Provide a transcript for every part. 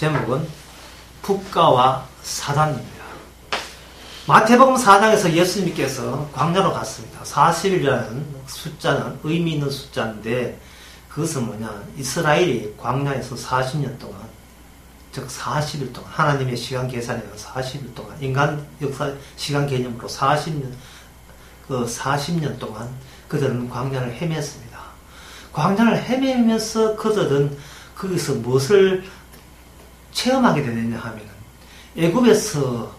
제목은 국가와 사단입니다. 마태복음 4장에서 예수님께서 광야로 갔습니다. 40일이라는 숫자는 의미 있는 숫자인데 그것은 뭐냐, 이스라엘이 광야에서 40년 동안, 즉 40일 동안, 하나님의 시간 계산에는 40일 동안, 인간 역사 시간 개념으로 40년, 그 40년 동안 그들은 광야를 헤맸습니다. 광야를 헤매면서 그들은 거기서 무엇을 체험하게 되느냐 하면 애굽에서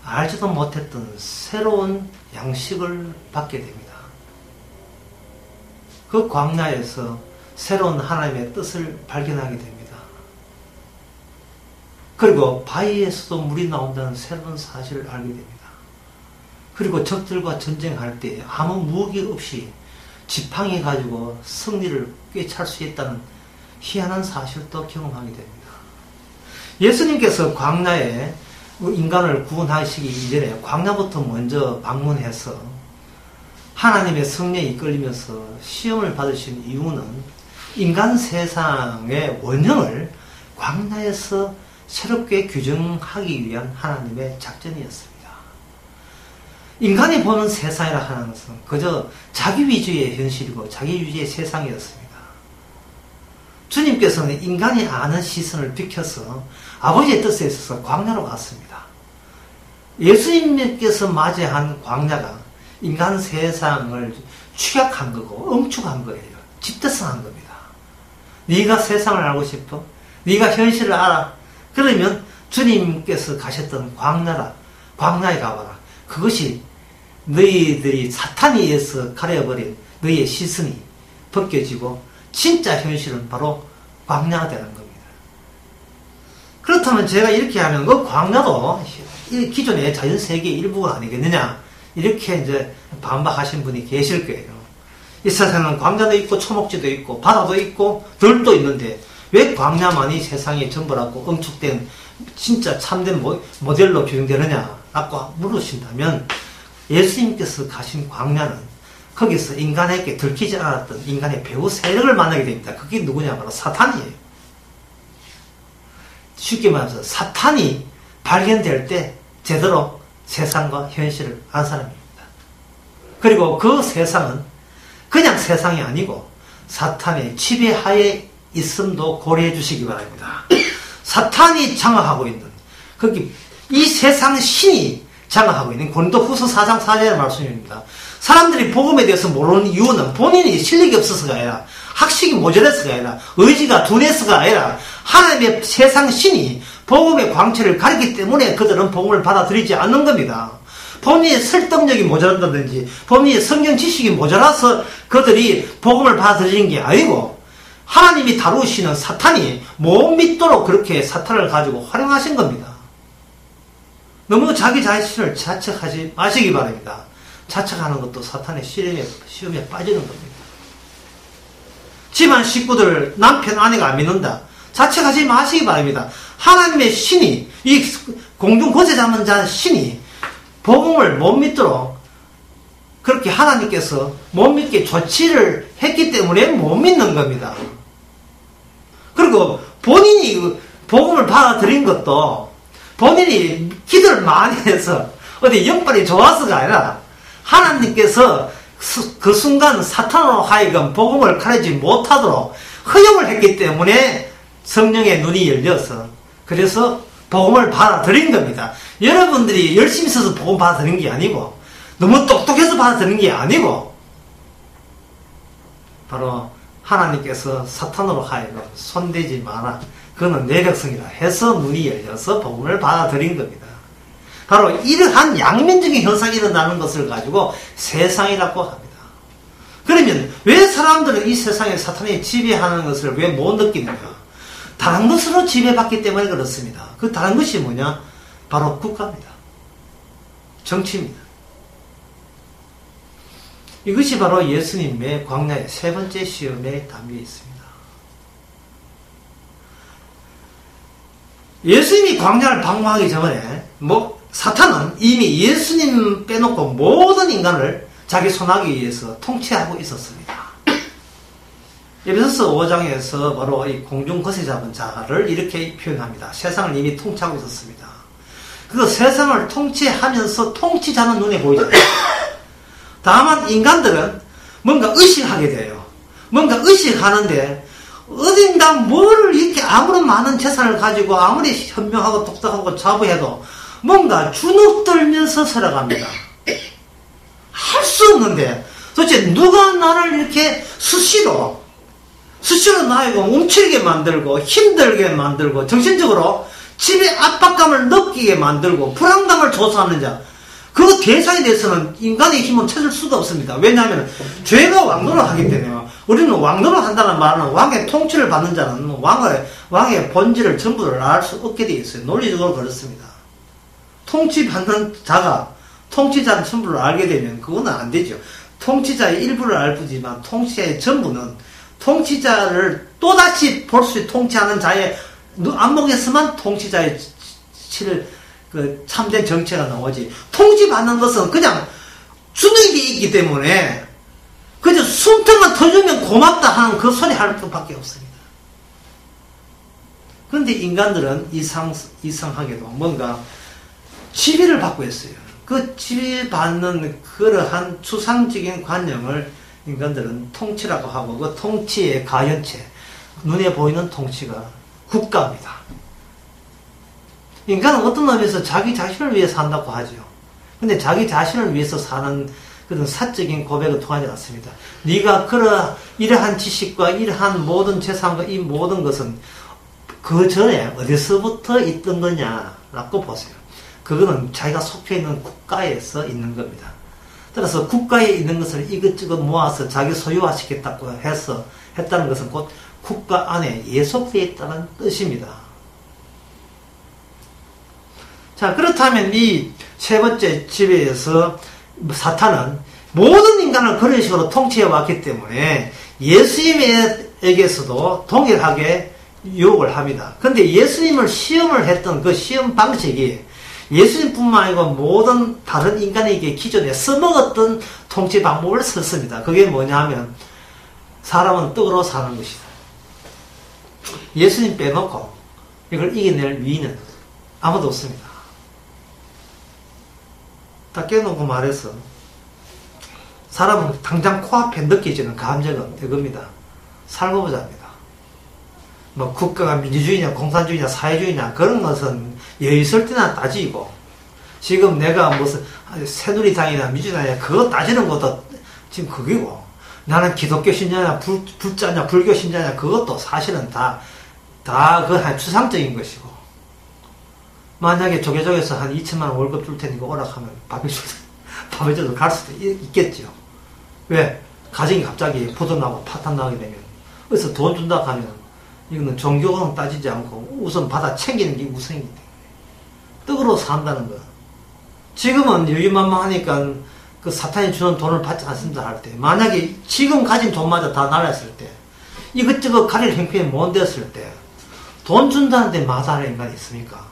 알지도 못했던 새로운 양식을 받게 됩니다. 그 광야에서 새로운 하나님의 뜻을 발견하게 됩니다. 그리고 바위에서도 물이 나온다는 새로운 사실을 알게 됩니다. 그리고 적들과 전쟁할 때 아무 무기 없이 지팡이 가지고 승리를 꿰찰 수 있다는 희한한 사실도 경험하게 됩니다. 예수님께서 광야에 인간을 구원하시기 이전에 광야부터 먼저 방문해서 하나님의 성령에 이끌리면서 시험을 받으신 이유는 인간 세상의 원형을 광야에서 새롭게 규정하기 위한 하나님의 작전이었습니다. 인간이 보는 세상이라 하는 것은 그저 자기 위주의 현실이고 자기 위주의 세상이었습니다. 주님께서는 인간이 아는 시선을 비켜서 아버지의 뜻에 있어서 광야로 갔습니다. 예수님께서 맞이한 광야가 인간 세상을 축약한 거고 엄축한 거예요. 집대성한 겁니다. 네가 세상을 알고 싶어? 네가 현실을 알아? 그러면 주님께서 가셨던 광야에 가봐라. 그것이 너희들이 사탄에 의해서 가려버린 너희의 시선이 벗겨지고 진짜 현실은 바로 광야가 되는 겁니다. 그렇다면 제가 이렇게 하면 그 광야도 기존의 자연세계의 일부가 아니겠느냐, 이렇게 이제 반박하신 분이 계실 거예요. 이 세상은 광야도 있고 초목지도 있고 바다도 있고 들도 있는데 왜 광야만이 세상의 전부라고 응축된 진짜 참된 모델로 규정되느냐라고 물으신다면, 예수님께서 가신 광야는 거기서 인간에게 들키지 않았던 인간의 배후 세력을 만나게 됩니다. 그게 누구냐? 바로 사탄이에요. 쉽게 말해서 사탄이 발견될 때 제대로 세상과 현실을 안 사람입니다. 그리고 그 세상은 그냥 세상이 아니고 사탄의 지배하에 있음도 고려해 주시기 바랍니다. 사탄이 장악하고 있는, 거기 이 세상 신이 장악하고 있는 고린도후서 4장 4절의 말씀입니다. 사람들이 복음에 대해서 모르는 이유는 본인이 실력이 없어서가 아니라, 학식이 모자라서가 아니라, 의지가 둔해서가 아니라 하나님의 세상 신이 복음의 광채를 가리기 때문에 그들은 복음을 받아들이지 않는 겁니다. 본인의 설득력이 모자란다든지 본인의 성경 지식이 모자라서 그들이 복음을 받아들이는 게 아니고, 하나님이 다루시는 사탄이 못 믿도록 그렇게 사탄을 가지고 활용하신 겁니다. 너무 자기 자신을 자책하지 마시기 바랍니다. 자책하는 것도 사탄의 시험에 빠지는 겁니다. 집안 식구들, 남편, 아내가 안 믿는다, 자책하지 마시기 바랍니다. 하나님의 신이, 이 공중 거세 잡는 자 신이 복음을 못 믿도록 그렇게 하나님께서 못 믿게 조치를 했기 때문에 못 믿는 겁니다. 그리고 본인이 복음을 받아들인 것도 본인이 기도를 많이 해서 어디 영빨이 좋아서가 아니라 하나님께서 그 순간 사탄으로 하여금 복음을 가르치지 못하도록 허용을 했기 때문에 성령의 눈이 열려서 그래서 복음을 받아들인 겁니다. 여러분들이 열심히 써서 복음 받아들인 게 아니고, 너무 똑똑해서 받아들인 게 아니고, 바로 하나님께서 사탄으로 하여금 손대지 마라, 그거는 내 백성이라 해서 눈이 열려서 복음을 받아들인 겁니다. 바로 이러한 양면적인 현상이 일어나는 것을 가지고 세상이라고 합니다. 그러면 왜 사람들은 이 세상에 사탄이 지배하는 것을 왜 못 느끼느냐? 다른 것으로 지배받기 때문에 그렇습니다. 그 다른 것이 뭐냐? 바로 국가입니다. 정치입니다. 이것이 바로 예수님의 광야의 세 번째 시험에 담겨 있습니다. 예수님이 광야를 방문하기 전에 사탄은 이미 예수님 빼놓고 모든 인간을 자기 손아귀 위해서 통치하고 있었습니다. 에베소서 5장에서 바로 이 공중 거세 잡은 자를 이렇게 표현합니다. 세상을 이미 통치하고 있었습니다. 그 세상을 통치하면서 통치자는 눈에 보이죠. 다만 인간들은 뭔가 의식하게 돼요. 뭔가 의식하는데 어딘가 뭐를 이렇게 아무런 많은 재산을 가지고 아무리 현명하고 똑똑하고 자부해도 뭔가 주눅들면서 살아갑니다. 할 수 없는데 도대체 누가 나를 이렇게 수시로 나이고 움츠리게 만들고 힘들게 만들고 정신적으로 집에 압박감을 느끼게 만들고 불안감을 조성하는 자, 그 대상에 대해서는 인간의 힘은 찾을 수가 없습니다. 왜냐하면 죄가 왕노를 하기 때문에 우리는 왕노를 한다는 말은 왕의 통치를 받는 자는 왕의 본질을 전부를 알 수 없게 되어 있어요. 논리적으로 그렇습니다. 통치받는 자가 통치자는 전부를 알게 되면 그거는 안 되죠. 통치자의 일부를 알 뿐이지만 통치자의 전부는 통치자를 또다시 볼 수 통치하는 자의 안목에서만 통치자의 그 참된 정체가 나오지. 통치받는 것은 그냥 주눅이 있기 때문에 그저 숨통만 터주면 고맙다 하는 그 소리 할 것밖에 없습니다. 그런데 인간들은 이상하게도 뭔가 지배를 받고 있어요. 그 지배받는 그러한 추상적인 관념을 인간들은 통치라고 하고, 그 통치의 가연체, 눈에 보이는 통치가 국가입니다. 인간은 어떤 의미에서 자기 자신을 위해 산다고 하죠. 근데 자기 자신을 위해서 사는 그런 사적인 고백을 통하지 않습니다. 네가 이러한 지식과 이러한 모든 재산과 이 모든 것은 그 전에 어디서부터 있던 거냐라고 보세요. 그거는 자기가 속해 있는 국가에서 있는 겁니다. 따라서 국가에 있는 것을 이것저것 모아서 자기 소유화시켰다고 했다는 것은 곧 국가 안에 예속되어 있다는 뜻입니다. 자, 그렇다면 이 세 번째 지배에서 사탄은 모든 인간을 그런 식으로 통치해 왔기 때문에 예수님에게서도 동일하게 유혹을 합니다. 근데 예수님을 시험을 했던 그 시험 방식이 예수님뿐만 아니고 모든 다른 인간에게 기존에 써먹었던 통치 방법을 썼습니다. 그게 뭐냐 하면 사람은 떡으로 사는 것이다. 예수님 빼놓고 이걸 이겨낼 위인은 아무도 없습니다. 딱 깨놓고 말해서 사람은 당장 코앞에 느껴지는 감정은 이겁니다. 살고 보자입니다. 뭐 국가가 민주주의냐 공산주의냐 사회주의냐 그런 것은 여유 있을 때나 따지고, 지금 내가 무슨 새누리당이나 민주당이냐 그거 따지는 것도 지금 그기고, 나는 기독교 신자냐 불자냐 불교 신자냐 그것도 사실은 다 그 추상적인 것이고, 만약에 조계적에서 한 2천만 원 월급 줄 테니까 오락하면 밥을 줘도 갈 수도 있겠죠. 왜? 가정이 갑자기 부도나고 파탄 나게 되면, 그래서 돈 준다 하면 이거는 종교는 따지지 않고 우선 받아 챙기는 게 우선입니다. 떡으로 산다는 거. 지금은 유유만만하니까 그 사탄이 주는 돈을 받지 않습니다 할 때, 만약에 지금 가진 돈마저 다 날았을 때, 이것저것 가릴 형편이 못 됐을 때, 돈 준다는데 마다할 인간이 있습니까?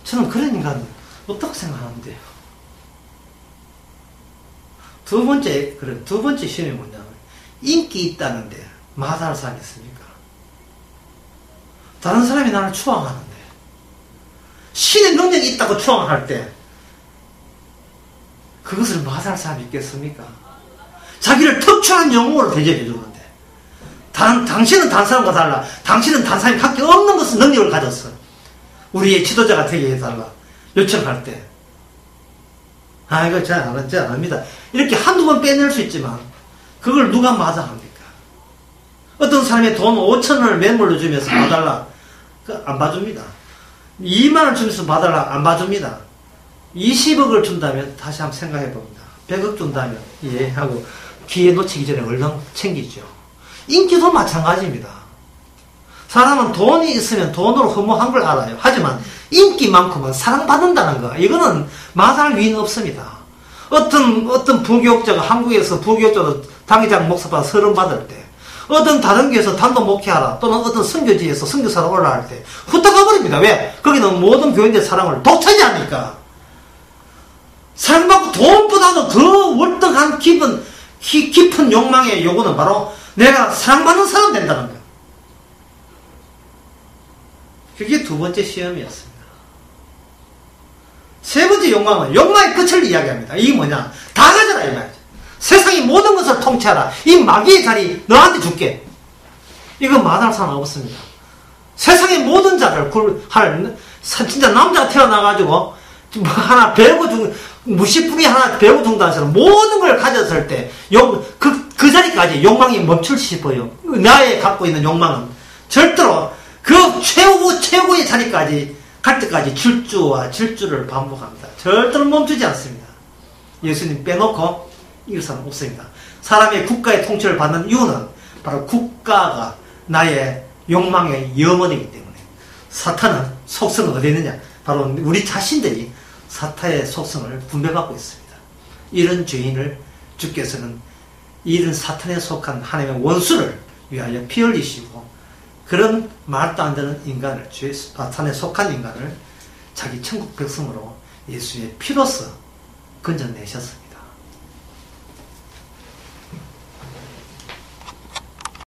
저는 그런 인간 어떻게 생각하는데요? 두 번째 시험이 뭐냐면, 인기 있다는데 마다할 사람이 있습니까? 다른 사람이 나를 추앙하는데, 신의 능력이 있다고 추앙할 때 그것을 마다할 사람이 있겠습니까? 자기를 특출한 영웅으로 대접해 주는데, 당신은 다른 사람과 달라. 당신은 다른 사람이 갖기 없는 것을 능력을 가졌어. 우리의 지도자가 되게 해달라 요청할 때, 이거 잘 안 합니다. 이렇게 한두 번 빼낼 수 있지만 그걸 누가 마다합니까? 어떤 사람이 돈 5천원을 매물로 주면서 봐달라, 안 봐줍니다. 2만원 주면서 봐달라, 안 봐줍니다. 20억을 준다면 다시 한번 생각해 봅니다. 100억 준다면 예 하고 기회 놓치기 전에 얼른 챙기죠. 인기도 마찬가지입니다. 사람은 돈이 있으면 돈으로 허무한 걸 알아요. 하지만 인기만큼은 사랑받는다는 거, 이거는 마다할 위는 없습니다. 어떤 부교육자가 한국에서 부교육자도 당회장 목사받아 서름 받을 때, 어떤 다른 교회에서 단독 목회하라, 또는 어떤 선교지에서 선교사로 올라갈 때 후딱 가버립니다. 왜? 거기는 모든 교인들의 사랑을 독차지하니까. 사랑받고 돈보다도 더 월등한 깊은 욕망의 요구는 바로 내가 사랑받는 사람 된다는 거예요. 그게 두 번째 시험이었습니다. 세 번째 욕망은 욕망의 끝을 이야기합니다. 이게 뭐냐? 다 가져라 이 말이죠. 세상의 모든 것을 통치하라. 이 마귀의 자리 너한테 줄게. 이거 마다할 사람 없습니다. 세상의 모든 자를 진짜 남자가 태어나가지고 뭐 하나 배우고 무시뿌리 하나 배우고 죽는다는 사람 모든 걸 가졌을 때 그 자리까지 욕망이 멈출 싶어요. 나의 갖고 있는 욕망은 절대로 그 최고의 자리까지 갈 때까지 질주를 반복합니다. 절대로 멈추지 않습니다. 예수님 빼놓고 이길 사람 없습니다. 사람의 국가의 통치를 받는 이유는 바로 국가가 나의 욕망의 염원이기 때문에. 사탄은 속성은 어디 있느냐? 바로 우리 자신들이 사탄의 속성을 분배받고 있습니다. 이런 죄인을 주께서는 이런 사탄에 속한 하나님의 원수를 위하여 피 흘리시고 그런 말도 안 되는 인간을, 사탄에 속한 인간을 자기 천국 백성으로 예수의 피로써 건져내셨습니다.